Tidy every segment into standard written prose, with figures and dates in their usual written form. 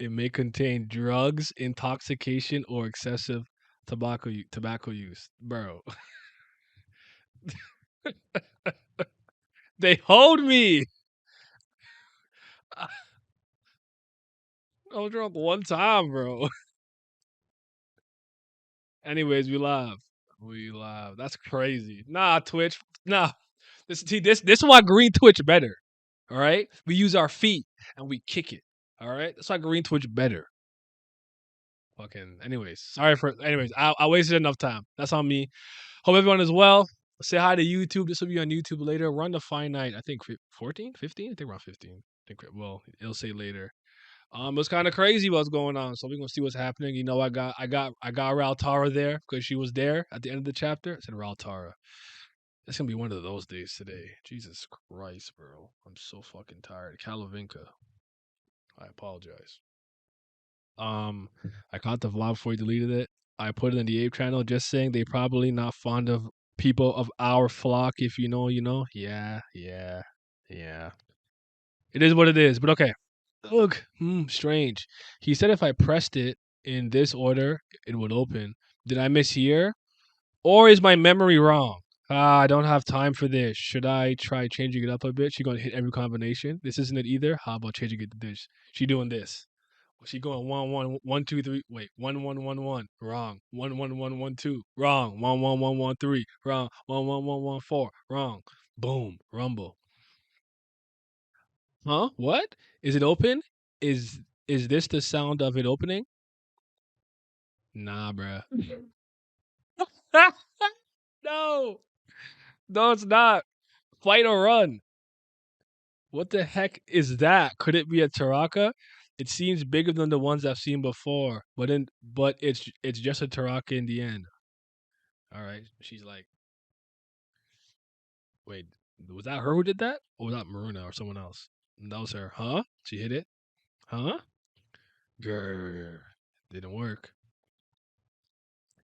It may contain drugs, intoxication, or excessive tobacco use, bro. They hold me. I was drunk one time, bro. Anyways, we laugh. We laugh. That's crazy. Nah, Twitch. Nah. This is why green Twitch better. All right? We use our feet and we kick it. All right? That's why green Twitch better. Fucking anyways. Sorry for anyways. I wasted enough time. That's on me. Hope everyone is well. Say hi to YouTube. This will be on YouTube later. Run the Finite. I think 14, 15? I think we're on 15. Well, it'll say later. It's kind of crazy what's going on. So we're gonna see what's happening. You know, I got Raltara there because she was there at the end of the chapter. I said Raltara. It's gonna be one of those days today. Jesus Christ, bro. I'm so fucking tired. Kalavinka. I apologize. Um, I caught the vlog before he deleted it. I put it in the Ape channel just saying they probably not fond of people of our flock. If you know, you know. Yeah, yeah, yeah. It is what it is. But okay. Look, strange. He said if I pressed it in this order, it would open. Did I mishear? Or is my memory wrong? I don't have time for this. Should I try changing it up a bit? She gonna hit every combination. This isn't it either. How about changing it to this? She doing this. She going 1 1 1 2 3. Wait, 1 1 1 1. Wrong. 1 1 1 1 2. Wrong. 1 1 1 1 3. Wrong. 1 1 1 1 4. Wrong. Boom. Rumble. Huh? What? Is it open? Is is this the sound of it opening? Nah, bruh. No. No, it's not. Fight or run. What the heck is that? Could it be a Taraka? It seems bigger than the ones I've seen before, but it's just a Taraka in the end. All right. She's like, wait, was that her who did that? Or was that Maruna or someone else? That was her. Huh? She hit it? Huh? Grr. Didn't work.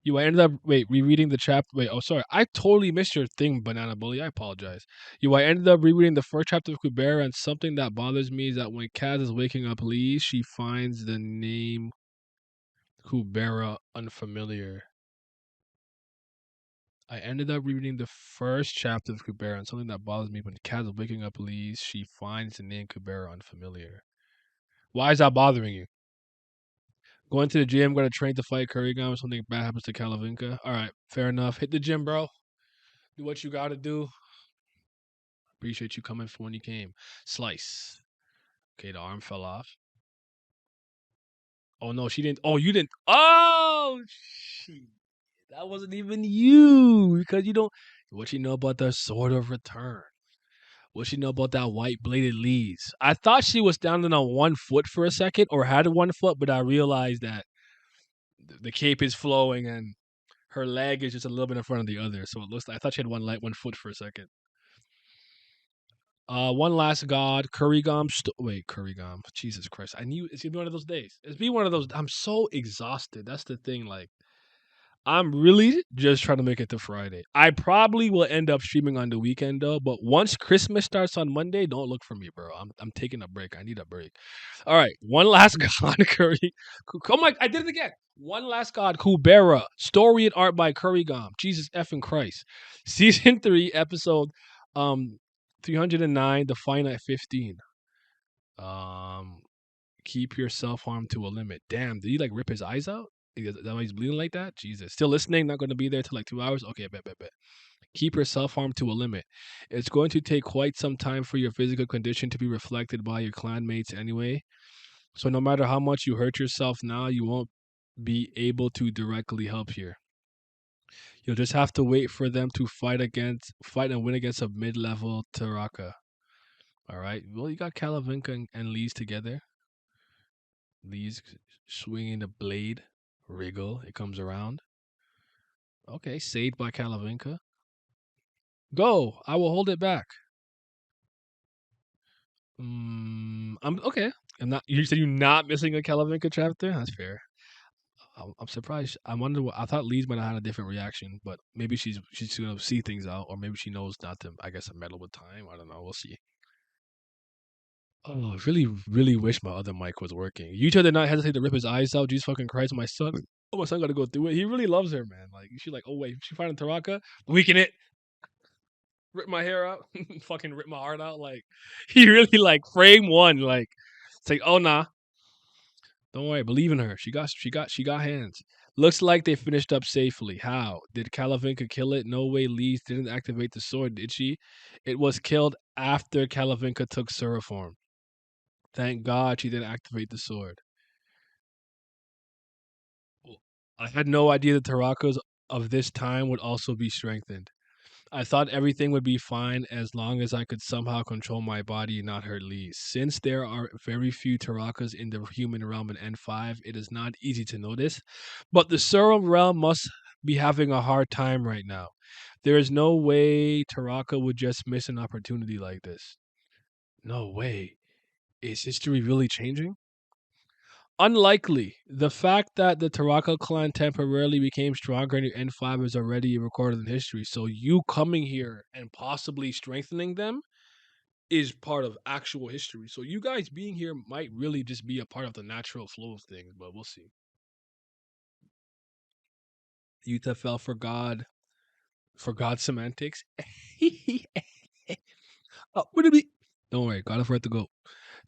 I ended up rereading the chapter. Wait, oh sorry, I totally missed your thing, Banana Bully. I apologize. I ended up rereading the first chapter of Kubera, and something that bothers me is that when Kaz is waking up Lee, she finds the name Kubera unfamiliar. I ended up rereading the first chapter of Kubera, and something that bothers me when Kaz is waking up Lee, she finds the name Kubera unfamiliar. Why is that bothering you? Going to the gym, going to train to fight Kurrigan, if something bad happens to Kalavinka. All right, fair enough. Hit the gym, bro. Do what you got to do. Appreciate you coming for when you came. Slice. Okay, the arm fell off. Oh no, she didn't. Oh, you didn't. Oh, shit. That wasn't even you because you don't. What you know about the Sword of Return? What you know about that white bladed leads? I thought she was standing on one foot for a second or had one foot, but I realized that the cape is flowing and her leg is just a little bit in front of the other. So it looks like I thought she had one foot for a second. One last god, Kurrigom. Wait, Kurrigom. Jesus Christ! I knew it's gonna be one of those days. It's be one of those. I'm so exhausted. That's the thing. Like, I'm really just trying to make it to Friday. I probably will end up streaming on the weekend though. But once Christmas starts on Monday, don't look for me, bro. I'm taking a break. I need a break. All right, one last god, Curry. Oh my! I did it again. One last god, Kubera. Story and art by Kurrigom. Jesus effing Christ. Season 3, episode 309, the finite 15. Um, keep your self harm to a limit. Damn, did he like rip his eyes out? Is that why he's bleeding like that? Jesus. Still listening, not going to be there till like 2 hours? Okay, bet. Keep your self harm to a limit. It's going to take quite some time for your physical condition to be reflected by your clanmates anyway. So no matter how much you hurt yourself now, you won't be able to directly help here. You'll just have to wait for them to fight and win against a mid-level Taraka. All right. Well, you got Kalavinka and Lee's together. Lee's swinging the blade. Wriggle. It comes around. Okay. Saved by Kalavinka. Go. I will hold it back. I'm okay. I'm not. You said you're not missing a Kalavinka chapter. That's fair. I'm surprised. I wonder. I thought Lee's might have had a different reaction, but maybe she's gonna see things out, or maybe she knows not to. I guess meddle with time. I don't know. We'll see. Oh, I really, really wish my other mic was working. Yuta did not hesitate to rip his eyes out. Jesus fucking Christ, my son. Oh, my son got to go through it. He really loves her, man. Like, she's like, oh, wait, she finding Taraka? Weaken it. Rip my hair out. Fucking rip my heart out. Like, he really, like, frame one. Like, it's like, oh, nah. Don't worry. Believe in her. She got hands. Looks like they finished up safely. How? Did Calavinka kill it? No way Lees didn't activate the sword, did she? It was killed after Calavinka took Sura form. Thank God she didn't activate the sword. I had no idea the Tarakas of this time would also be strengthened. I thought everything would be fine as long as I could somehow control my body and not hurt Lee. Since there are very few Tarakas in the human realm in N5, it is not easy to notice. But the Serum realm must be having a hard time right now. There is no way Taraka would just miss an opportunity like this. No way. Is history really changing? Unlikely. The fact that the Taraka clan temporarily became stronger in N5 is already recorded in history. So you coming here and possibly strengthening them is part of actual history. So you guys being here might really just be a part of the natural flow of things, but we'll see. Yuta fell for God semantics. What did we? Don't worry, God for it to go.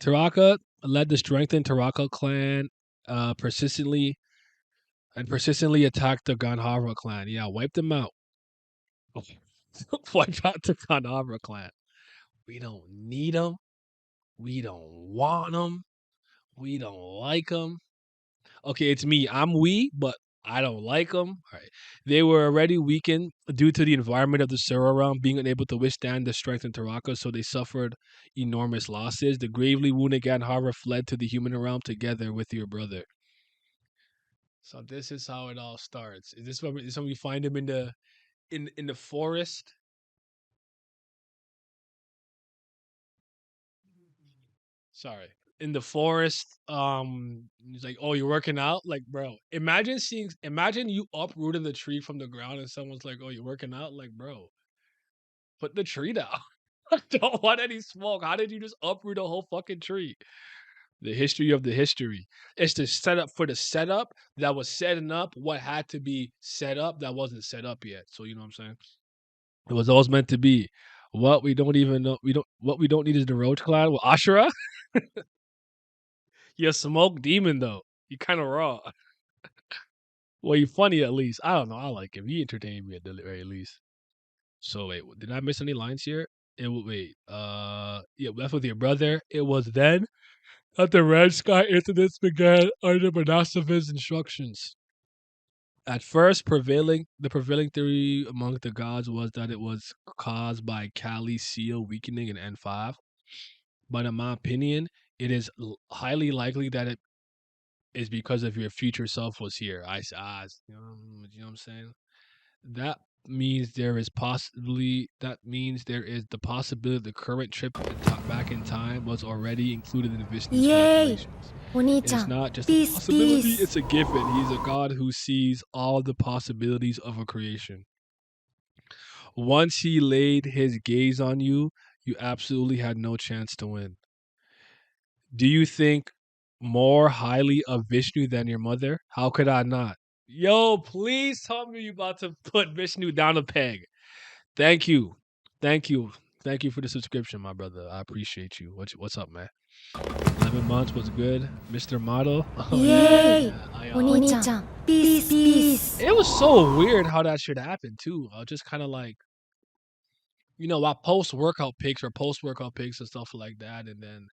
Taraka led the strengthened Taraka clan persistently persistently attacked the Ganhara clan. Yeah, wiped them out. Wipe out the Ganhara clan. We don't need them. We don't want them. We don't like them. Okay, it's me. I'm we, but I don't like them. All right. They were already weakened due to the environment of the Sura realm being unable to withstand the strength in Taraka, so they suffered enormous losses. The gravely wounded Ganhara fled to the human realm together with your brother. So this is how it all starts. Is when we find him in the forest? Sorry. In the forest, he's like, "Oh, you're working out?" Like, bro, imagine you uprooting the tree from the ground and someone's like, "Oh, you're working out?" Like, bro, put the tree down. I don't want any smoke. How did you just uproot a whole fucking tree? The history of the history. It's the setup for the setup that was setting up what had to be set up that wasn't set up yet. So you know what I'm saying? It was always meant to be. What we don't even know, we don't. What we don't need is the Roach Clan. Well, Ashura, you're a smoke demon though. You kind of raw. Well, you're funny at least. I don't know. I like him. He entertained me at the very least. So wait, did I miss any lines here? Wait. Yeah, that's with your brother. It was then that the Red Sky incidents began under Manasavin's instructions. At first, the prevailing theory among the gods was that it was caused by Kali's seal weakening in N5. But in my opinion, it is highly likely that it is because of your future self was here. You know what I'm saying? That means that means there is the possibility the current trip back in time was already included in Vishnu's イエーイ calculations. お兄 It ちゃ is ん not just a ピースピー possibility, ス it's a given. He's a god who sees all the possibilities of a creation. Once he laid his gaze on you, you absolutely had no chance to win. Do you think more highly of Vishnu than your mother? How could I not? Yo, please tell me you about to put Vishnu down a peg. Thank you. Thank you. Thank you for the subscription, my brother. I appreciate you. What's up, man? 11 months was good. Mr. Model. Oh, イ yeah. エーイ I, お兄ちゃんピースピース it was so weird how that should happen, too. I was just kind of like, I post workout pics or post workout pics and stuff like that. And then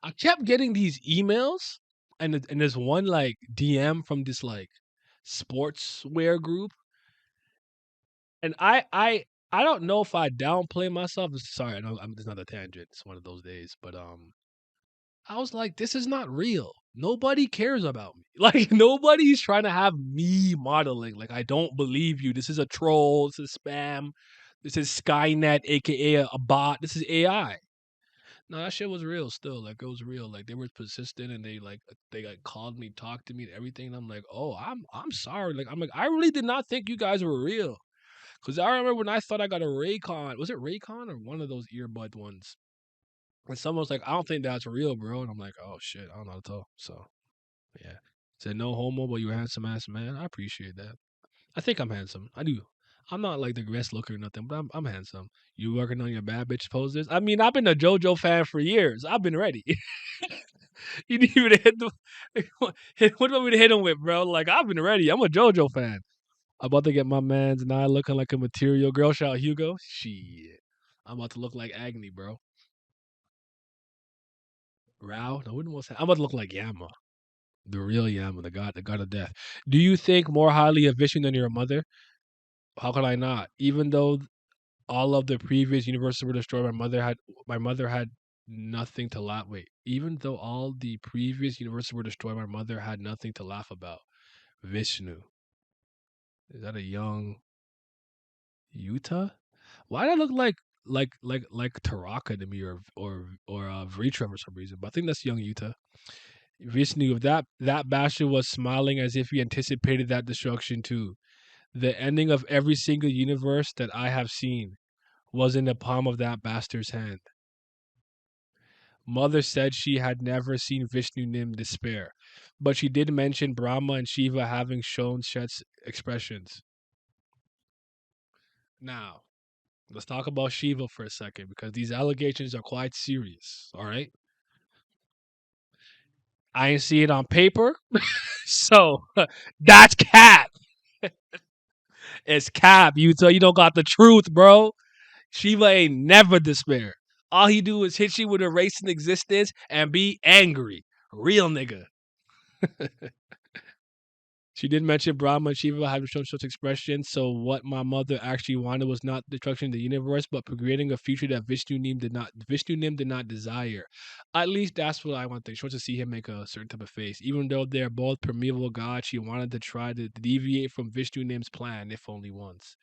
I kept getting these emails and there's one like DM from this like sportswear group. And I don't know if I downplay myself. Sorry, I know it's not a tangent. It's one of those days. But I was like, this is not real. Nobody cares about me. Like nobody's trying to have me modeling. Like I don't believe you. This is a troll. This is spam. This is Skynet, aka a bot. This is AI. No, that shit was real still. Like it was real. Like they were persistent and they called me, talked to me and everything. And I'm like, oh, I'm sorry. Like I'm like, I really did not think you guys were real. Cause I remember when I thought I got a Raycon. Was it Raycon or one of those earbud ones? And someone's like, I don't think that's real, bro. And I'm like, oh shit, I don't know what to tell. So yeah. Said no homo, but you a handsome ass man. I appreciate that. I think I'm handsome. I do. I'm not like the best looker or nothing, but I'm handsome. You working on your bad bitch poses? I mean, I've been a JoJo fan for years. I've been ready. You need me to hit the what do you want me to hit him with, bro? Like I've been ready. I'm a JoJo fan. I'm about to get my man's now looking like a material girl. Shout out Hugo. Shit. I'm about to look like Agni, bro. Rao? No, wouldn't want to say. I'm about to look like Yama. The real Yama, the god of death. Do you think more highly of Vishnu than your mother? How could I not? Even though all of the previous universes were destroyed, my mother had nothing to laugh. Wait, even though all the previous universes were destroyed, my mother had nothing to laugh about. Vishnu. Is that a young Utah? Why did I look like Taraka to me or Vritra for some reason? But I think that's young Utah. Vishnu, if that bastard was smiling as if he anticipated that destruction too. The ending of every single universe that I have seen was in the palm of that bastard's hand. Mother said she had never seen Vishnu Nim despair, but she did mention Brahma and Shiva having shown Shet's expressions. Now, let's talk about Shiva for a second because these allegations are quite serious. All right, I ain't see it on paper, so that's cap. It's cap. You don't got the truth, bro. Shiva ain't never despair. All he do is hit you with a racing existence and be angry. Real nigga. She did mention Brahma and Shiva having shown such expression, so what my mother actually wanted was not destruction of the universe, but creating a future that Vishnu Nim did not desire. At least that's what I want to think. She wants to see him make a certain type of face. Even though they're both primeval gods, she wanted to try to deviate from Vishnu Nim's plan, if only once.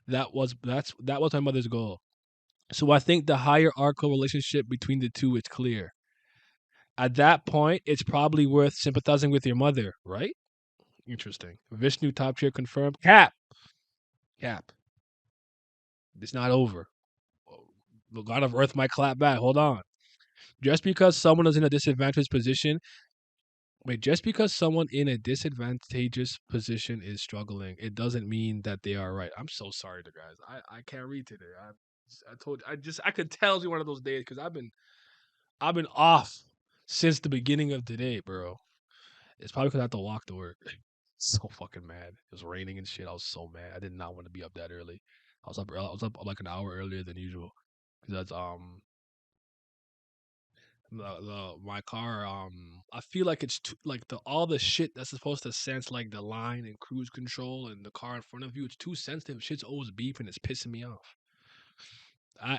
That was my mother's goal. So I think the hierarchical relationship between the two is clear. At that point, it's probably worth sympathizing with your mother, right? Interesting. Vishnu top tier confirmed. Cap. Cap. It's not over. The God of Earth might clap back. Hold on. Just because someone is in a disadvantaged position, just because someone in a disadvantageous position is struggling, it doesn't mean that they are right. I'm so sorry to guys. I can't read today. I told you, I could tell it's one of those days because I've been off since the beginning of today, bro. It's probably because I have to walk to work. So fucking mad. It was raining and shit. I was so mad. I did not want to be up that early. I was up like an hour earlier than usual because my car I feel like it's too, like the all the shit that's supposed to sense like the line and cruise control and the car in front of you. It's too sensitive. Shit's always beeping. It's pissing me off.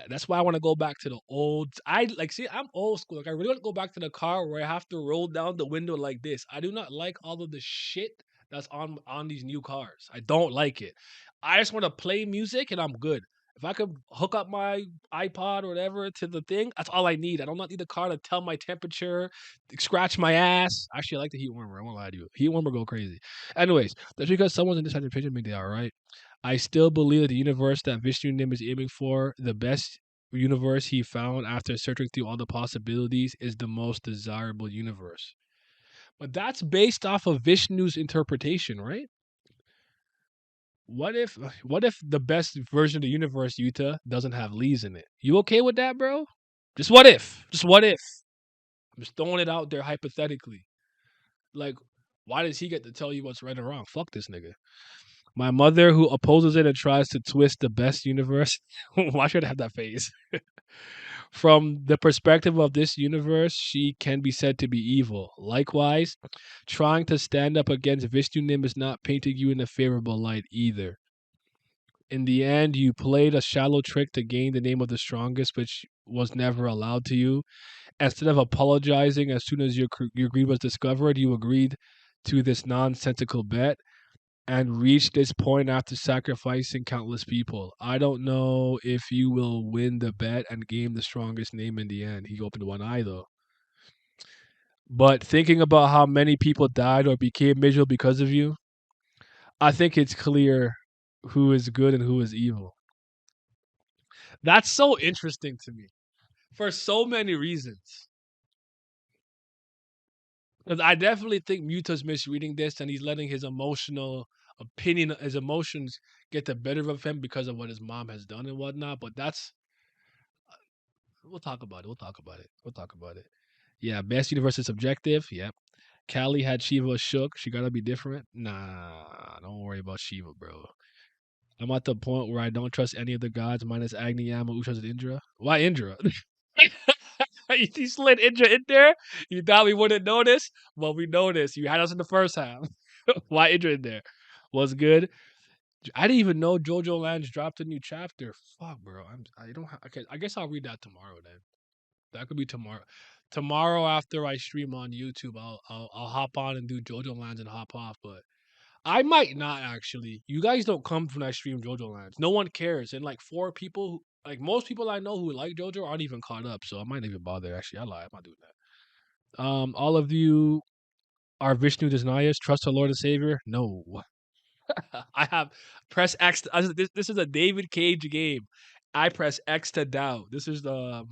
That's why I want to go back to the old. I like see. I'm old school. Like I really want to go back to the car where I have to roll down the window like this. I do not like all of the shit that's on these new cars. I don't like it. I just want to play music and I'm good. If I could hook up my iPod or whatever to the thing, that's all I need. I don't not need the car to tell my temperature, scratch my ass. Actually, I like the heat warmer. I won't lie to you. Heat warmer go crazy. Anyways, that's because someone's in this picture me they are right. I still believe that the universe that Vishnu Nim is aiming for, the best universe he found after searching through all the possibilities, is the most desirable universe. But that's based off of Vishnu's interpretation, right? What if the best version of the universe, Yuta, doesn't have Lee's in it? You okay with that, bro? Just what if? Just what if? I'm just throwing it out there hypothetically. Like, why does he get to tell you what's right or wrong? Fuck this nigga. My mother, who opposes it and tries to twist the best universe. Why should I have that face? From the perspective of this universe, she can be said to be evil. Likewise, trying to stand up against Vishnu Nim is not painting you in a favorable light either. In the end, you played a shallow trick to gain the name of the strongest, which was never allowed to you. Instead of apologizing as soon as your greed was discovered, you agreed to this nonsensical bet and reach this point after sacrificing countless people. I don't know if you will win the bet and gain the strongest name in the end. He opened one eye though. But thinking about how many people died or became miserable because of you, I think it's clear who is good and who is evil. That's so interesting to me. for so many reasons. Because I definitely think Muta's misreading this, and he's letting his emotional opinion, his emotions, get the better of him because of what his mom has done and whatnot. But that's we'll talk about it. We'll talk about it. We'll talk about it. Yeah, best universe is subjective. Yep. Callie had Shiva shook. She gotta be different. Nah, don't worry about Shiva, bro. I'm at the point where I don't trust any of the gods minus Agni, Yama, Ushas, and Indra. Why Indra? You slid Indra in there. You thought we wouldn't notice? Well, we noticed. You had us in the first half. Why Indra in there? Was good. I didn't even know JoJo Lands dropped a new chapter. Fuck, bro. I don't. Okay, I guess I'll read that tomorrow then. That could be tomorrow. Tomorrow after I stream on YouTube, I'll hop on and do JoJo Lands and hop off. But I might not actually. You guys don't come when I stream JoJo Lands. No one cares. And like four people, like most people I know who like JoJo aren't even caught up. So I might not even bother. Actually, I lie. I'm not doing that. All of you are Vishnu Desnayas. Trust the Lord and Savior. No, I have press X. This is a David Cage game. I press X to doubt. This is the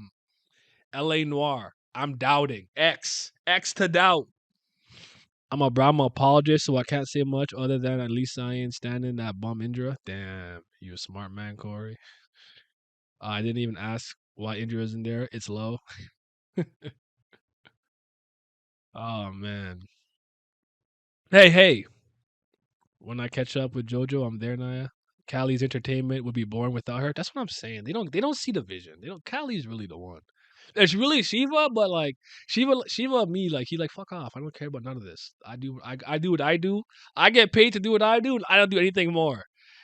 L.A. Noir. I'm doubting. X to doubt. I'm a Brahma apologist, so I can't say much other than at least I ain't standing that bum Indra. Damn, you a smart man, Corey. I didn't even ask why Indra isn't there. It's low. Oh man. Hey. When I catch up with JoJo, I'm there, Naya. Callie's entertainment would be boring without her. That's what I'm saying. They don't see the vision. They don't Callie's really the one. It's really Shiva, but like Shiva me, like he like fuck off. I don't care about none of this. I do what I do. I get paid to do what I do, and I don't do anything more.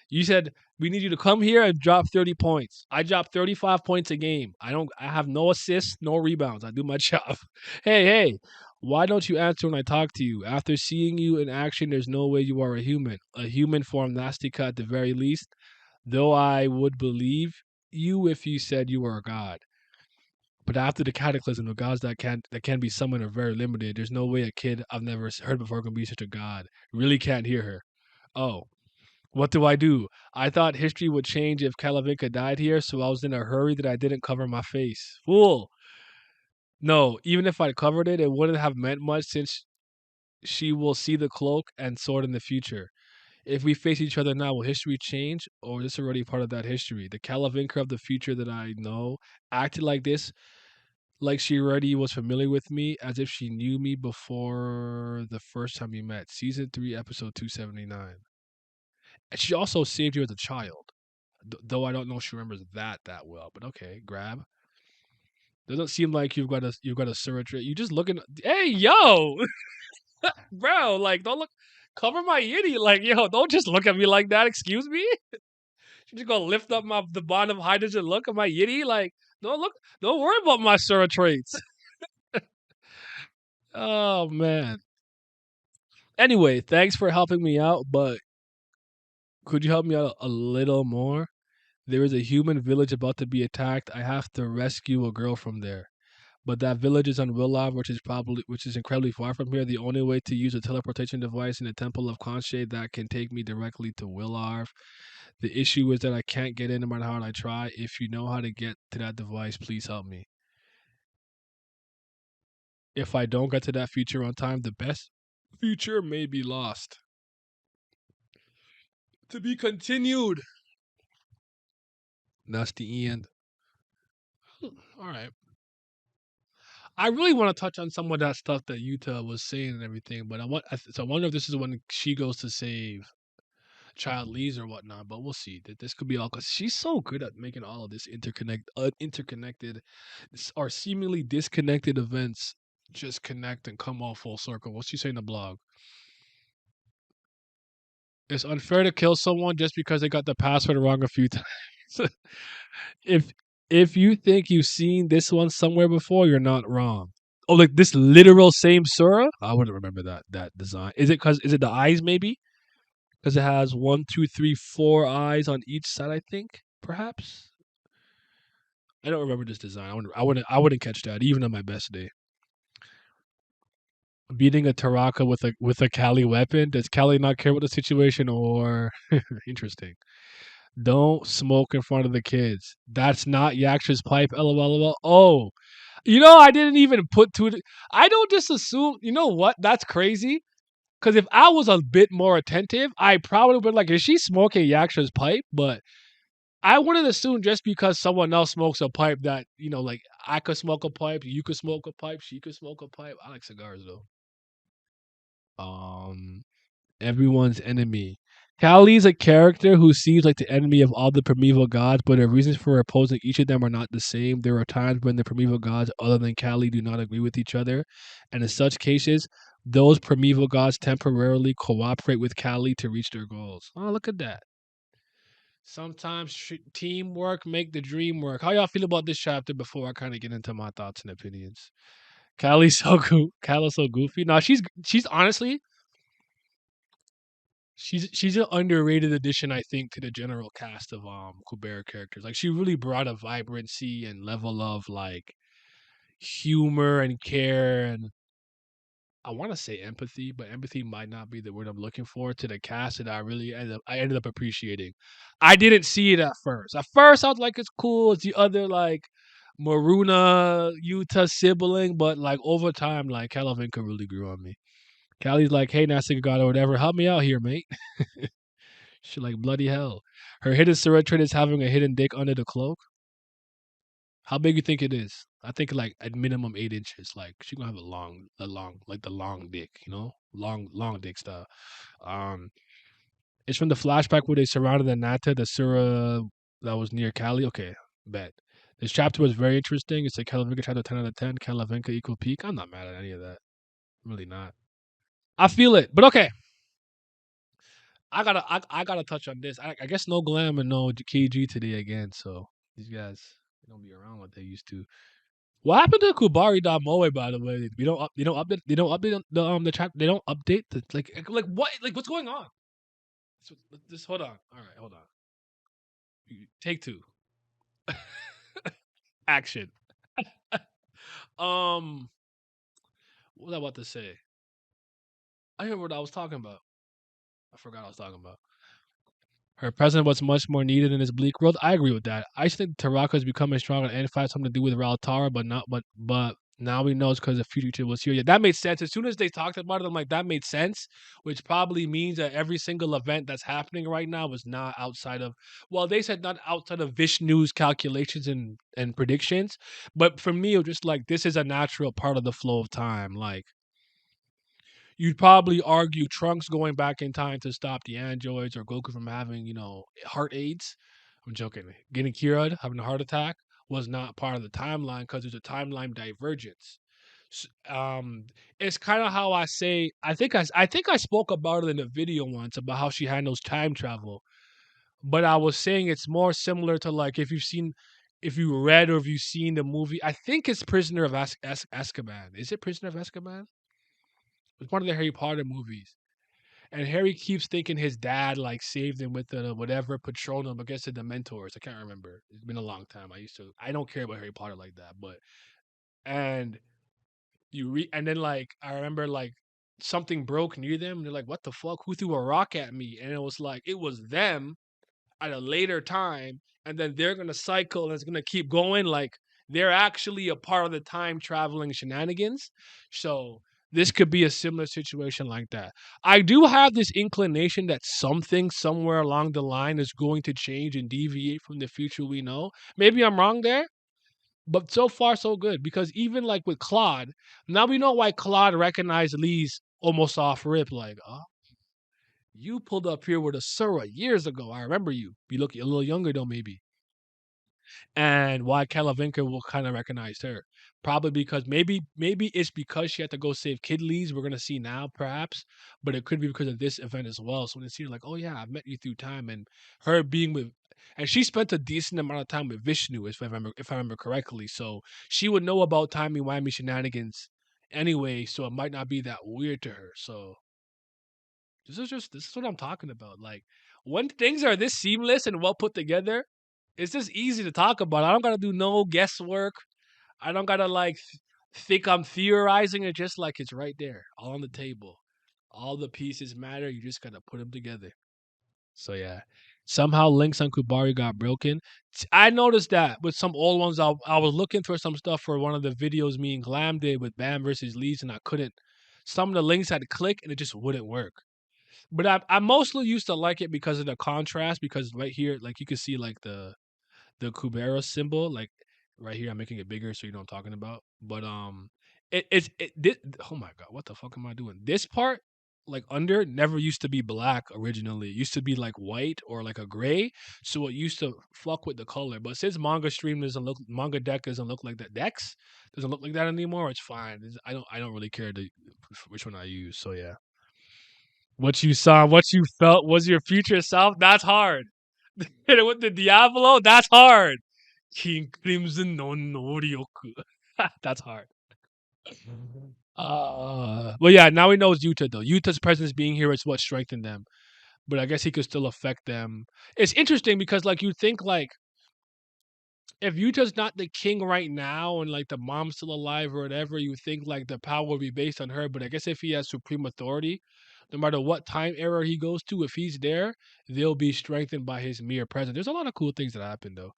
You said we need you to come here and drop 30 points. I drop 35 points a game. I have no assists, no rebounds. I do my job. Hey, why don't you answer when I talk to you? After seeing you in action, there's no way you are a human. A human form Nastica at the very least. Though I would believe you if you said you were a god. But after the cataclysm, the gods that can be summoned are very limited. There's no way a kid I've never heard before can be such a god. Really can't hear her. Oh, what do? I thought history would change if Kalavinka died here, so I was in a hurry that I didn't cover my face. Fool! No, even if I covered it, it wouldn't have meant much since she will see the cloak and sword in the future. If we face each other now, will history change, or is this already part of that history? The Kalavinka of the future that I know acted like this, like she already was familiar with me, as if she knew me before the first time we met. Season 3, episode 279. And she also saved you as a child. Though I don't know if she remembers that well, but okay, grab. Doesn't seem like you've got a surrogate. Trait. You just looking. Hey, yo, bro, like don't look. Cover my yitty, like yo, don't just look at me like that. Excuse me. You just gonna lift up the bottom hydrogen. Look at my yitty, like don't look. Don't worry about my surrogate traits. Oh man. Anyway, thanks for helping me out, but could you help me out a little more? There is a human village about to be attacked. I have to rescue a girl from there. But that village is on Willov, which is incredibly far from here. The only way to use a teleportation device in the Temple of Conche that can take me directly to Willarv. The issue is that I can't get in no matter how hard I try. If you know how to get to that device, please help me. If I don't get to that future on time, the best future may be lost. To be continued. That's the end. All right. I really want to touch on some of that stuff that Yuta was saying and everything, but I wonder if this is when she goes to save Child Lee's or whatnot. But we'll see. That this could be all because she's so good at making all of this interconnected, or seemingly disconnected events just connect and come all full circle. What's she saying in the blog? It's unfair to kill someone just because they got the password wrong a few times. if if you think you've seen this one somewhere before, you're not wrong. Oh, like this literal same Sura? I wouldn't remember that design. Is it the eyes maybe? Because it has 1, 2, 3, 4 eyes on each side. I think perhaps. I don't remember this design. I wouldn't catch that even on my best day. Beating a Taraka with a Kali weapon. Does Kali not care about the situation or interesting? Don't smoke in front of the kids. That's not Yaksha's pipe. LOL. Oh, I didn't even put two. I don't just assume. You know what? That's crazy. Because if I was a bit more attentive, I probably would like, is she smoking Yaksha's pipe? But I wouldn't assume just because someone else smokes a pipe that, like I could smoke a pipe, you could smoke a pipe, she could smoke a pipe. I like cigars though. Um, Everyone's enemy. Kali's a character who seems like the enemy of all the primeval gods, but the reasons for opposing each of them are not the same. There are times when the primeval gods, other than Kali, do not agree with each other, and in such cases, those primeval gods temporarily cooperate with Kali to reach their goals. Oh, look at that. Sometimes teamwork make the dream work. How y'all feel about this chapter before I kind of get into my thoughts and opinions? Kali's so goofy. No, she's honestly she's an underrated addition, I think, to the general cast of Kubera characters. Like she really brought a vibrancy and level of like humor and care and I want to say empathy, but empathy might not be the word I'm looking for to the cast that I ended up appreciating. I didn't see it at first. At first, I was like, it's cool. It's the other like Maruna Utah sibling, but like over time, like Calavinka really grew on me. Callie's like, hey, Nasa God or whatever, help me out here, mate. She like bloody hell. Her hidden surrender trait is having a hidden dick under the cloak. How big you think it is? I think like at minimum 8 inches. Like she gonna have like the long dick, long dick style. Um, it's from the flashback where they surrounded the Nata, the Surah that was near Cali. Okay, bet. This chapter was very interesting. It's a Kalavinka chapter 10 out of 10. Kalavinka equal peak. I'm not mad at any of that. I'm really not. I feel it, but okay. I gotta touch on this. I guess no glam and no KG today again. So these guys they don't be around like they used to. What happened to Kubari Moe, by the way? They don't update the chat. They don't update the like what like what's going on? Just hold on. All right, hold on. Take two. Action. What was I about to say? I remember what I was talking about. I forgot what I was talking about. Her presence was much more needed in this bleak world. I agree with that. I just think Taraka is becoming stronger and it has something to do with Raltara, but now we know it's because the future was here. Yeah, that made sense. As soon as they talked about it, I'm like, that made sense, which probably means that every single event that's happening right now was not outside of they said not outside of Vishnu's calculations and predictions. But for me, it was just like this is a natural part of the flow of time. Like you'd probably argue Trunks going back in time to stop the androids or Goku from having, heart aids. I'm joking. Getting Kira having a heart attack was not part of the timeline because there's a timeline divergence. It's kind of how I say. I think I spoke about it in a video once about how she handles time travel. But I was saying it's more similar to like if you read or if you've seen the movie. I think it's Prisoner of Azkaban. Is it Prisoner of Azkaban? It's one of the Harry Potter movies. And Harry keeps thinking his dad like saved him with the whatever patronum against the Dementors. I can't remember. It's been a long time. I don't care about Harry Potter like that, but and and then like I remember like something broke near them and they're like, what the fuck? Who threw a rock at me? And it was like it was them at a later time, and then they're gonna cycle and it's gonna keep going. Like they're actually a part of the time traveling shenanigans. So this could be a similar situation like that. I do have this inclination that something somewhere along the line is going to change and deviate from the future we know. Maybe I'm wrong there, but so far so good because even like with Claude, now we know why Claude recognized Lee's almost off rip. Like, oh, you pulled up here with a Sura years ago. I remember you. You look a little younger though, maybe. And why Kalavinka will kind of recognize her. Probably because maybe it's because she had to go save Kid Lee's. We're gonna see now, perhaps, but it could be because of this event as well. So when they see her, like, oh yeah, I've met you through time, and her being with, and she spent a decent amount of time with Vishnu, if I remember correctly. So she would know about timey wimey shenanigans anyway. So it might not be that weird to her. So this is what I'm talking about. Like when things are this seamless and well put together, it's just easy to talk about. I don't gotta do no guesswork. I don't gotta like think I'm theorizing. It just like it's right there, all on the table. All the pieces matter. You just gotta put them together. So yeah. Somehow links on Kubari got broken. I noticed that with some old ones. I was looking for some stuff for one of the videos me and Glam did with Bam versus Leeds, and I couldn't. Some of the links had to click, and it just wouldn't work. But I mostly used to like it because of the contrast. Because right here, like you can see, like the Kubera symbol, like right here. I'm making it bigger so you know what I'm talking about. But oh my god, what the fuck am I doing? This part, like under, never used to be black originally. It used to be like white or like a gray. So it used to fuck with the color. But since manga deck doesn't look like that. Dex doesn't look like that anymore. It's fine. I don't really care which one I use. So yeah. What you saw, what you felt was your future self. That's hard. Hit it with the Diablo. That's hard. King Crimson no Norioku. That's hard. Well, yeah. Now we know it's Yuta though. Yuta's presence being here is what strengthened them. But I guess he could still affect them. It's interesting because like you think like if Yuta's not the king right now and like the mom's still alive or whatever, you think like the power will be based on her. But I guess if he has supreme authority, no matter what time era he goes to, if he's there, they'll be strengthened by his mere presence. There's a lot of cool things that happen though.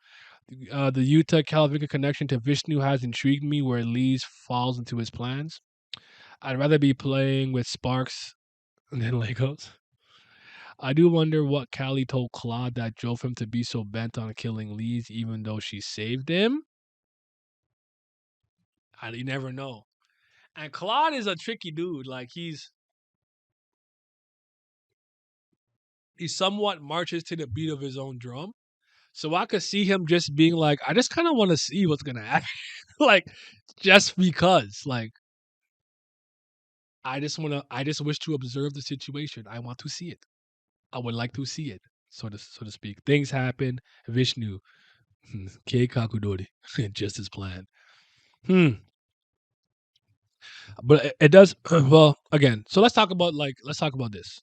The Utah Calvica connection to Vishnu has intrigued me where Lee's falls into his plans. I'd rather be playing with sparks than Legos. I do wonder what Callie told Claude that drove him to be so bent on killing Lee's even though she saved him. You never know. And Claude is a tricky dude. Like he somewhat marches to the beat of his own drum. So I could see him just being like, I just kind of want to see what's gonna happen. Like, just because. Like, I just wish to observe the situation. I want to see it. I would like to see it, so to speak. Things happen. Vishnu. K Kakudori. Just as planned. Hmm. But it does well again. So let's talk about this. Let's talk about this.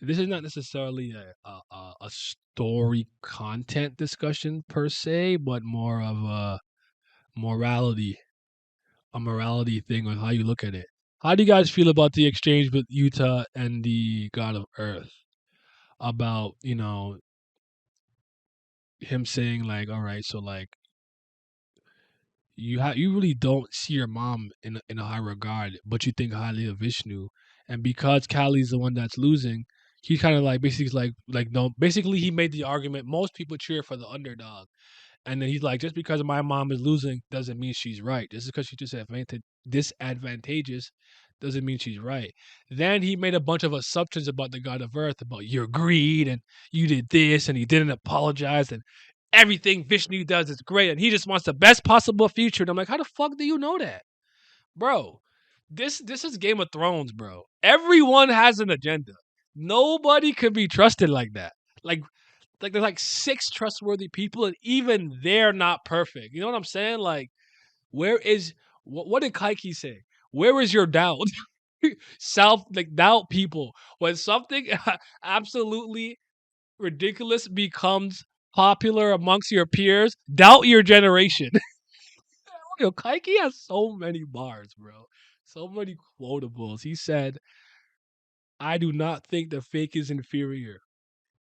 This is not necessarily a story content discussion per se, but more of morality, a morality thing on how you look at it. How do you guys feel about the exchange with Utah and the God of Earth? About, him saying like, all right, so like you really don't see your mom in a high regard, but you think highly of Vishnu, and because Kali's the one that's losing, he kind of like basically like no, basically he made the argument most people cheer for the underdog, and then he's like, just because my mom is losing doesn't mean she's right. Just because she's disadvantageous doesn't mean she's right. Then he made a bunch of assumptions about the God of Earth, about your greed and you did this and he didn't apologize and everything Vishnu does is great and he just wants the best possible future. And I'm like, how the fuck do you know that, bro? This is Game of Thrones, bro. Everyone has an agenda. Nobody can be trusted like that. Like there's like six trustworthy people, and even they're not perfect. You know what I'm saying? Like, where is what did Kaiki say? Where is your doubt? Doubt people when something absolutely ridiculous becomes popular amongst your peers. Doubt your generation. Yo, Kaiki has so many bars, bro. So many quotables. He said, "I do not think the fake is inferior.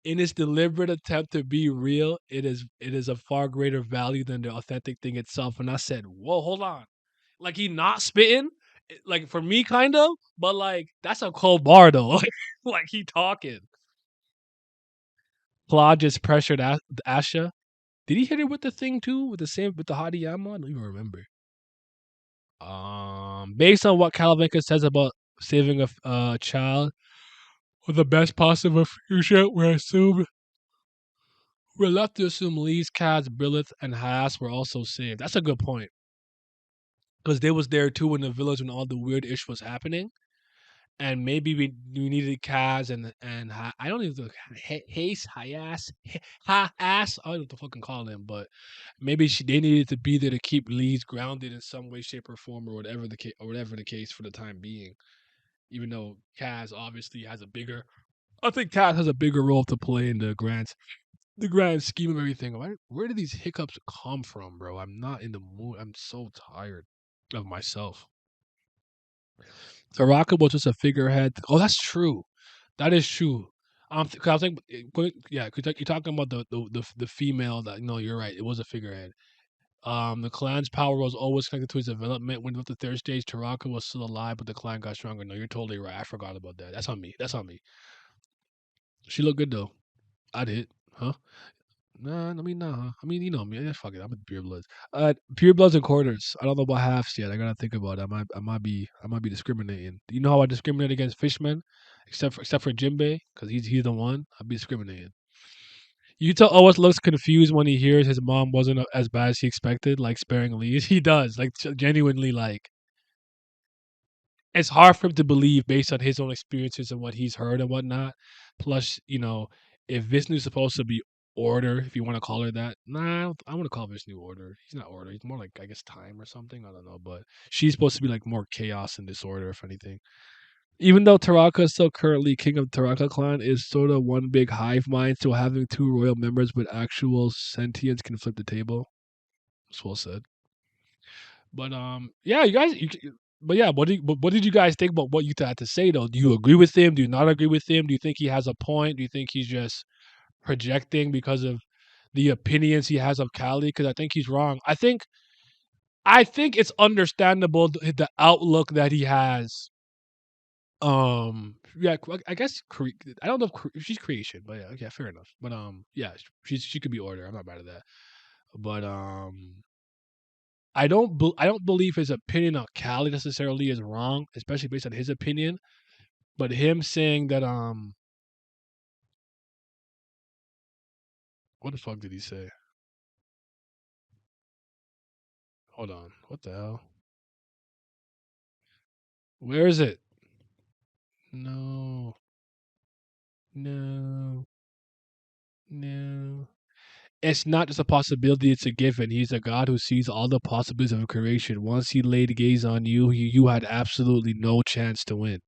In its deliberate attempt to be real, it is a far greater value than the authentic thing itself." And I said, "Whoa, hold on." Like he not spitting, like for me, kind of, but like that's a cold bar though. Like he talking. Claude just pressured Asha. Did he hit her with the thing too? With the Hadiyama? I don't even remember. Based on what Kalavinka says about saving a child with the best possible future, we're left to assume Lee's, Kaz, Billith, and Haas were also saved. That's a good point. Because they was there too in the village when all the weird ish was happening. And maybe we needed Kaz I don't even Haas, Hayas, Ha-ass. I don't know what to fucking call him, but maybe they needed to be there to keep Lee's grounded in some way, shape, or form, or whatever the case for the time being. Even though Kaz obviously has I think Kaz has a bigger role to play in the grand scheme of everything. Where did these hiccups come from, bro? I'm not in the mood. I'm so tired of myself. Taraka was just a figurehead. Oh, that's true. That is true. 'Cause I think, yeah, 'cause you're talking about the female that. No, you're right. It was a figurehead. The clan's power was always connected to his development. When with the third stage, Taraka was still alive, but the clan got stronger. No, you're totally right. I forgot about that. That's on me. That's on me. She looked good though. I did. Huh? Nah, I mean, nah. I mean, you know me. Yeah, fuck it. I'm a pure bloods. Pure bloods and quarters. I don't know about halves yet. I gotta think about it. I might be discriminating. You know how I discriminate against fishmen, except for Jinbei, because he's the one. I'd be discriminating. Yuta always looks confused when he hears his mom wasn't as bad as he expected, like sparing Lee. He does, like genuinely, like it's hard for him to believe based on his own experiences and what he's heard and whatnot. Plus, if Vishnu's supposed to be order, if you want to call her that, nah, I want to call Vishnu order. He's not order. He's more like I guess time or something. I don't know, but she's supposed to be like more chaos and disorder, if anything. Even though Taraka is still currently king of Taraka clan, is sort of one big hive mind, so having two royal members with actual sentience can flip the table. That's well said. But yeah, you guys. But yeah, what did you guys think about what you had to say though? Do you agree with him? Do you not agree with him? Do you think he has a point? Do you think he's just projecting because of the opinions he has of Cali? Because I think he's wrong. I think it's understandable the outlook that he has. Yeah, I guess I don't know if she's creation, but yeah, okay, fair enough. But yeah, she could be order. I'm not mad at that. But I don't believe his opinion on Cali necessarily is wrong, especially based on his opinion. But him saying that what the fuck did he say? Hold on, what the hell? Where is it? No, no, no. It's not just a possibility; it's a given. He's a god who sees all the possibilities of creation. Once he laid gaze on you, you had absolutely no chance to win.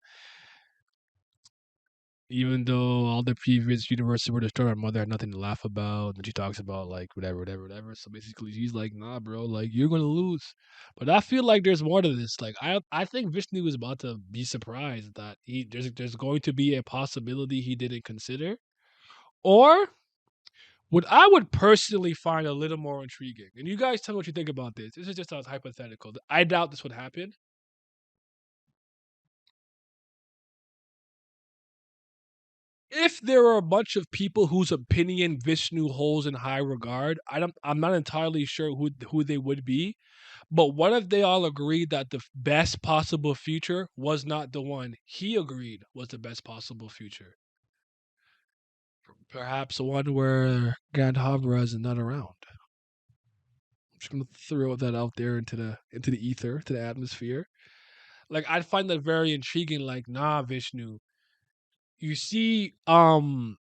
Even though all the previous universes were destroyed, our mother had nothing to laugh about. And she talks about like whatever, whatever, whatever. So basically, she's like, "Nah, bro, like you're gonna lose." But I feel like there's more to this. Like I think Vishnu is about to be surprised that there's going to be a possibility he didn't consider, or what I would personally find a little more intriguing. And you guys tell me what you think about this. This is just a hypothetical. I doubt this would happen. If there are a bunch of people whose opinion Vishnu holds in high regard, I'm not entirely sure who they would be. But what if they all agreed that the best possible future was not the one he agreed was the best possible future? Perhaps one where Gandhavara is not around. I'm just gonna throw that out there into the ether, to the atmosphere. Like I'd find that very intriguing. Like, nah, Vishnu, you see, outcome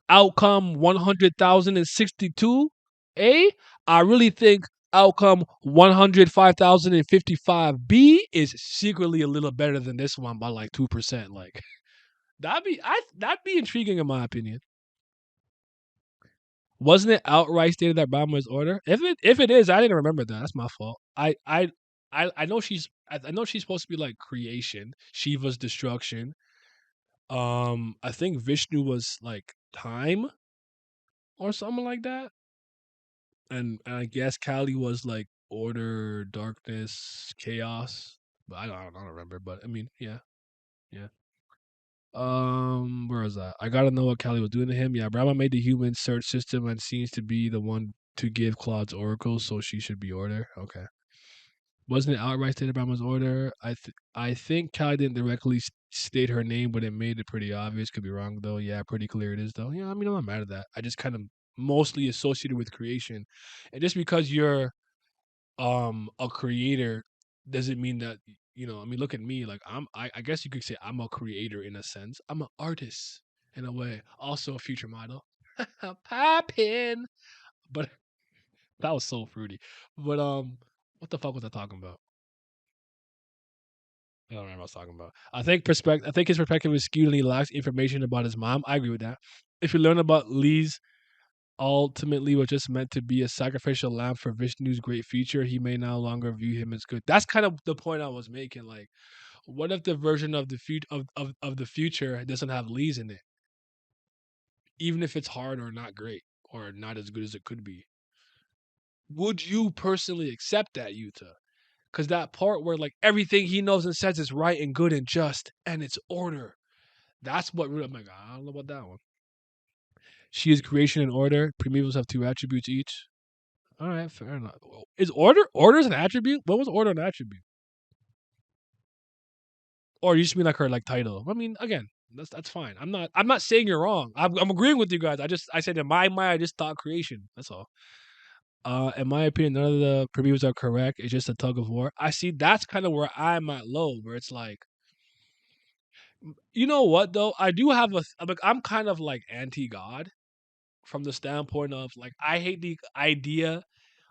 100,062 A, I really think outcome 105,055 B is secretly a little better than this one by like 2%. Like that'd be intriguing in my opinion. Wasn't it outright stated that Brahma is order? If it is, I didn't remember that. That's my fault. I know she's supposed to be like creation, Shiva's destruction. I think Vishnu was like time or something like that. And I guess Kali was like order, darkness, chaos. But I don't remember. But I mean, yeah, yeah. Where was that? I gotta know what Kali was doing to him. Yeah, Brahma made the human search system and seems to be the one to give Claude's oracle, so she should be order. Okay. Wasn't it outright stated Brahma's order? I think Kali didn't directly state her name, but it made it pretty obvious. Could be wrong though. Yeah, pretty clear it is though. Yeah, I mean I'm not mad at that. I just kind of mostly associated with creation, and just because you're a creator doesn't mean that I mean look at me, like I guess you could say I'm a creator in a sense. I'm an artist in a way, also a future model. Poppin'. But that was so fruity. But what the fuck was I talking about? I don't remember what I was talking about. I think his perspective is skewed and he lacks information about his mom. I agree with that. If you learn about Lee's ultimately was just meant to be a sacrificial lamb for Vishnu's great future, he may no longer view him as good. That's kind of the point I was making. Like, what if the version of the future of the future doesn't have Lee's in it? even if it's hard or not great or not as good as it could be. Would you personally accept that, Yuta? Because that part where like everything he knows and says is right and good and just and it's order. That's what really, I'm like, I don't know about that one. She is creation and order. Primevals have two attributes each. All right, fair enough. Is order's an attribute? What was order an attribute? Or you just mean like her like title? I mean, again, that's fine. I'm not saying you're wrong. I'm agreeing with you guys. I said in my mind I just thought creation. That's all. In my opinion, none of the previews are correct. It's just a tug of war. I see that's kind of where I'm at low, where it's like, you know what though? I do have like I'm kind of like anti God from the standpoint of like I hate the idea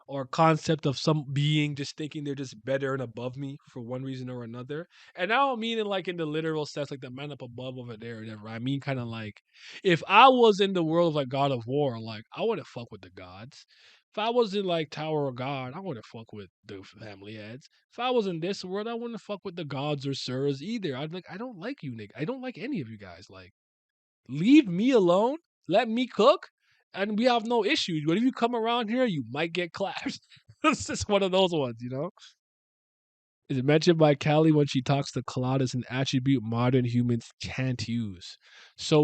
or concept of some being just thinking they're just better and above me for one reason or another. And I don't mean it like in the literal sense, like the man up above over there or whatever. I mean kind of like if I was in the world of like God of War, like I wouldn't fuck with the gods. If I was in like Tower of God, I wouldn't fuck with the family heads. If I was in this world, I wouldn't fuck with the gods or sirs either. I'd like I don't like you, Nick. I don't like any of you guys. Like leave me alone. Let me cook, and we have no issues. But if you come around here, you might get clapped. It's just one of those ones, you know. Is it mentioned by Callie when she talks to Claude as an attribute modern humans can't use? So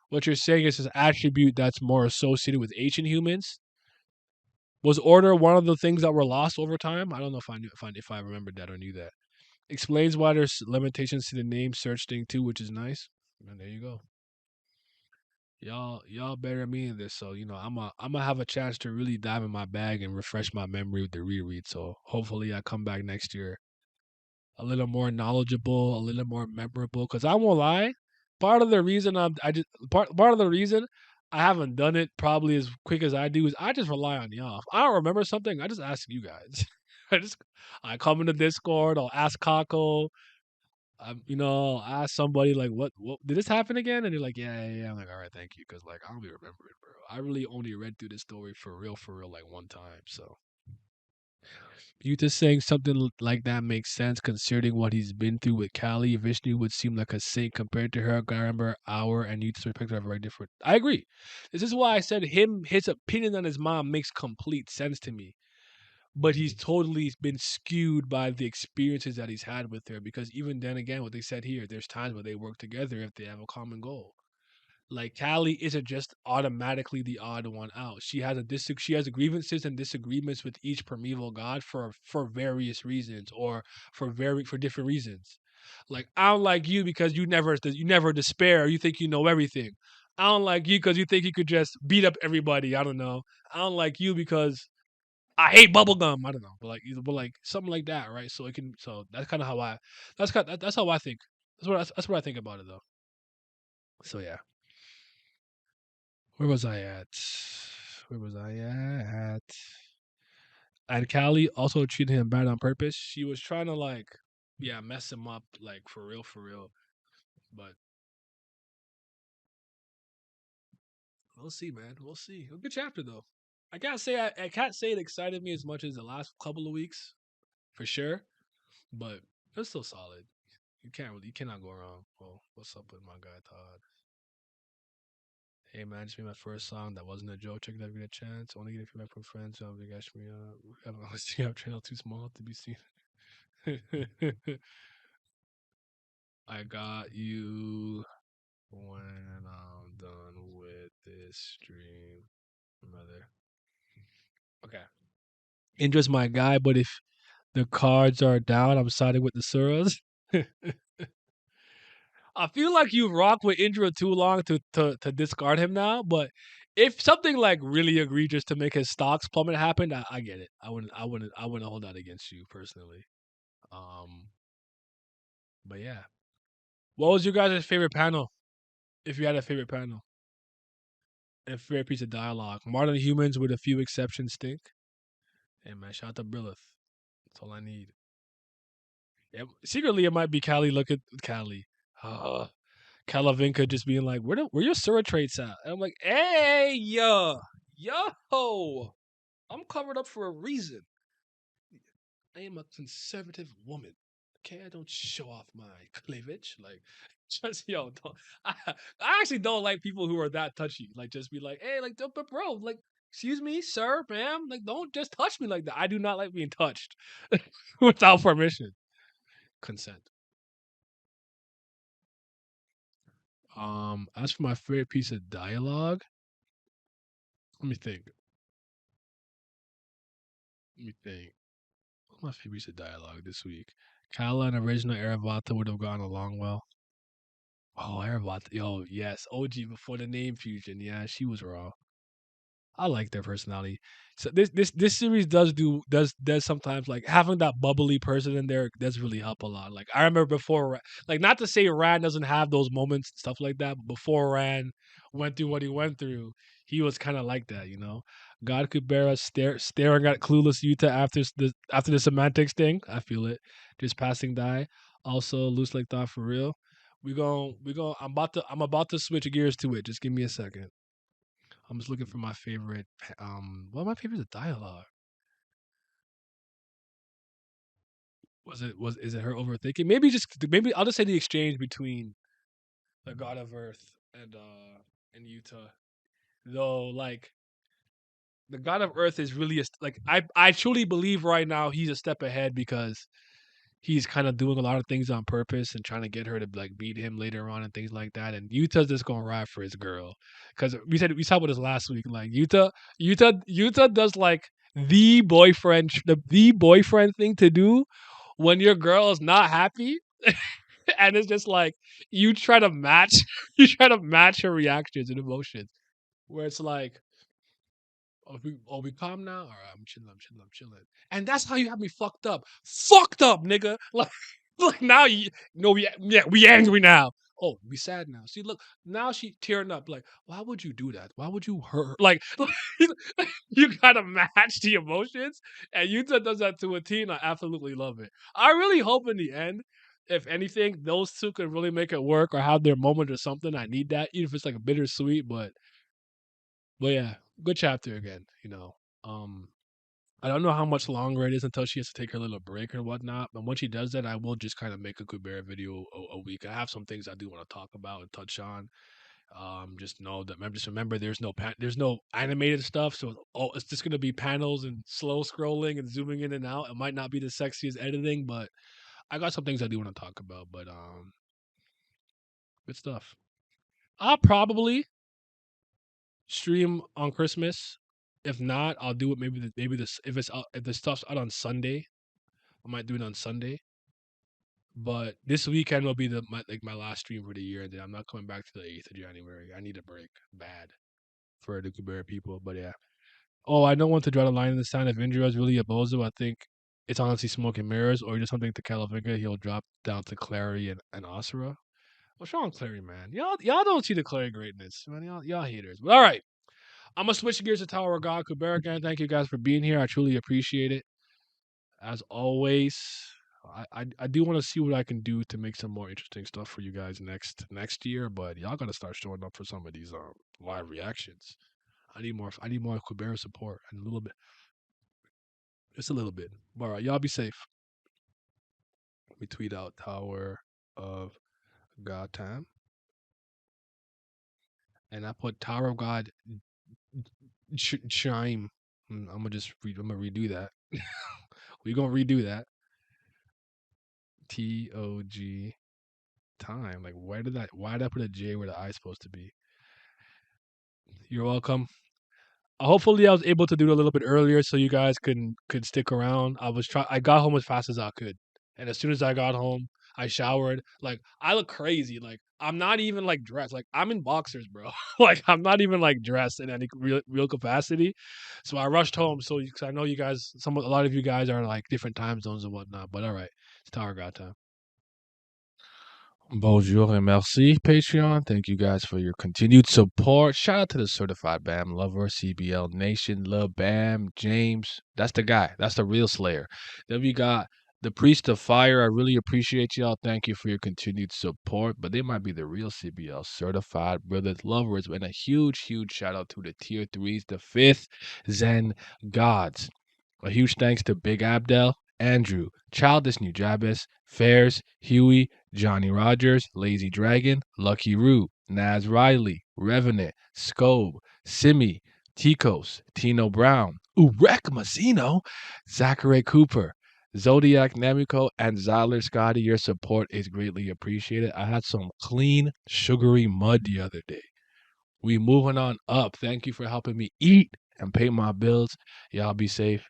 what you're saying is an attribute that's more associated with ancient humans. Was order one of the things that were lost over time? I don't know if I remembered that or knew that. Explains why there's limitations to the name search thing too, which is nice. And there you go. Y'all better me in this, so you know I'm gonna have a chance to really dive in my bag and refresh my memory with the reread. So hopefully I come back next year a little more knowledgeable, a little more memorable. Cause I won't lie, part of the reason part of the reason I haven't done it probably as quick as I do is I just rely on y'all. If I don't remember something, I just ask you guys. I just I come in the Discord, I'll ask Kako, ask somebody like, what did this happen again? And they're like, yeah, yeah, yeah. I'm like, all right, thank you, because like I don't even remember it, bro. I really only read through this story for real, like one time. So you just saying something like that makes sense considering what he's been through with Callie. Vishnu would seem like a saint compared to her. I remember our and you perspective are very different. I agree. This is why I said his opinion on his mom makes complete sense to me, but he's totally been skewed by the experiences that he's had with her because even then again what they said here there's times where they work together if they have a common goal. Like Callie isn't just automatically the odd one out. She has grievances and disagreements with each primeval god for various reasons or for different reasons. Like I don't like you because you never despair. You think you know everything. I don't like you because you think you could just beat up everybody. I don't know. I don't like you because I hate bubblegum. I don't know, but like something like that, right? So it can. So that's kind of how I. That's how I think. That's what I think about it though. So yeah, where was I at? Where was I at? And Callie also treated him bad on purpose. She was trying to like, yeah, mess him up, like for real, for real. But we'll see, man. We'll see. A good chapter though. I can't say it excited me as much as the last couple of weeks, for sure. But it's still solid. You cannot go wrong. Well, what's up with my guy Todd? Hey man, just made my first song. That wasn't a joke. Check it out if you get a chance. I want to get feedback from friends. So you guys me up. I have a see channel too small to be seen. I got you when I'm done with this stream, brother. Okay. Indra's my guy, but if the cards are down, I'm siding with the Suras. I feel like you've rocked with Indra too long to discard him now, but if something like really egregious to make his stocks plummet happened, I get it. I wouldn't hold that against you personally. Um, but yeah. What was your guys' favorite panel? If you had a favorite panel and favorite piece of dialogue. Modern humans with a few exceptions stink. Hey man, shout out to Brilith. That's all I need. Yeah, secretly it might be Callie looking Callie. Calavinka just being like, where your Sura traits at? And I'm like, hey, yo, I'm covered up for a reason. I am a conservative woman. Okay, I don't show off my cleavage. Like, Just I actually don't like people who are that touchy. Like, just be like, hey, like, but bro, like, excuse me, sir, ma'am, like, don't just touch me like that. I do not like being touched without permission, consent. As for my favorite piece of dialogue, let me think. Let me think. What's my favorite piece of dialogue this week? Kala and original Aravata would have gone along well. Oh, Aravata, yo, yes, OG before the name fusion. Yeah, she was raw. I like their personality. So this series does sometimes like having that bubbly person in there does really help a lot. Like I remember before, like not to say Ran doesn't have those moments and stuff like that, but before Ran went through what he went through, he was kind of like that, you know. God Kubera staring at clueless Yuta after the semantics thing. I feel it. Just passing die. Also loose like thought for real. We go. I'm about to switch gears to it. Just give me a second. I'm just looking for my favorite. What my favorite is dialogue. Is it her overthinking? Maybe I'll just say the exchange between the God of Earth and Yuta. Though like the God of Earth is really like I truly believe right now he's a step ahead because he's kind of doing a lot of things on purpose and trying to get her to like beat him later on and things like that. And Utah's just gonna ride for his girl because we talked about this last week. Like Utah does like the boyfriend thing to do when your girl is not happy, and it's just like you try to match you try to match her reactions and emotions. Where it's like, we calm now? All right, I'm chilling, I'm chilling. And that's how you have me fucked up. Fucked up, nigga. Like now you know we angry now. Oh, we sad now. See, look, now she tearing up. Like, why would you do that? Why would you hurt her? Like you gotta match the emotions. And Yuta does that to a T, and I absolutely love it. I really hope in the end, if anything, those two could really make it work or have their moment or something. I need that, even if it's like a bittersweet, but yeah, good chapter again. Um, I don't know how much longer it is until she has to take her little break or whatnot. But when she does that, I will just kind of make a Kubera video a week. I have some things I do want to talk about and touch on. Just know that. Just remember, there's no animated stuff, so it's just gonna be panels and slow scrolling and zooming in and out. It might not be the sexiest editing, but I got some things I do want to talk about. But good stuff. I'll probably stream on Christmas. If not, I'll do it maybe this if the stuff's out on Sunday, I might do it on Sunday. But this weekend will be my last stream for the year, and then I'm not coming back to the 8th of January. I need a break bad for the Kubera people. But yeah. Oh, I know when to draw the line in the sand. If Indra is really a bozo, I think it's honestly smoke and mirrors, or just something to Calavinga. He'll drop down to Clary and Asura. What's wrong, Clary, man? Y'all don't see the Clary greatness, man. Y'all haters. But all right. I'm gonna switch gears to Tower of God. Kubera again, thank you guys for being here. I truly appreciate it. As always, I do want to see what I can do to make some more interesting stuff for you guys next year. But y'all gotta start showing up for some of these live reactions. I need more Kubera support and a little bit, just a little bit. All right, y'all be safe. Let me tweet out Tower of God time, and I put Tower of God chime. I'm gonna redo that. We gonna redo that. TOG time. Like why did I put a J where the I is supposed to be? You're welcome. Hopefully I was able to do it a little bit earlier so you guys could stick around. I got home as fast as I could. And as soon as I got home, I showered. Like I look crazy. Like I'm not even like dressed. Like I'm in boxers, bro. Like I'm not even like dressed in any real capacity. So I rushed home. Cause I know you guys, a lot of you guys are like different time zones and whatnot. But all right, it's Tower God time. Bonjour and merci, Patreon. Thank you guys for your continued support. Shout out to the certified BAM lover, CBL Nation, Lil Bam, James. That's the guy. That's the real Slayer. Then we got the Priest of Fire. I really appreciate y'all. Thank you for your continued support. But they might be the real CBL certified brothers, lovers. And a huge, huge shout out to the tier 3s, the 5th Zen Gods. A huge thanks to Big Abdel Andrew, Childish New Jabez, Fairs, Huey, Johnny Rogers, Lazy Dragon, Lucky Roo, Naz Riley, Revenant, Scobe, Simi, Ticos, Tino Brown, Urek Mazzino, Zachary Cooper, Zodiac Namiko, and Zyler Scotty. Your support is greatly appreciated. I had some clean, sugary mud the other day. We moving on up. Thank you for helping me eat and pay my bills. Y'all be safe.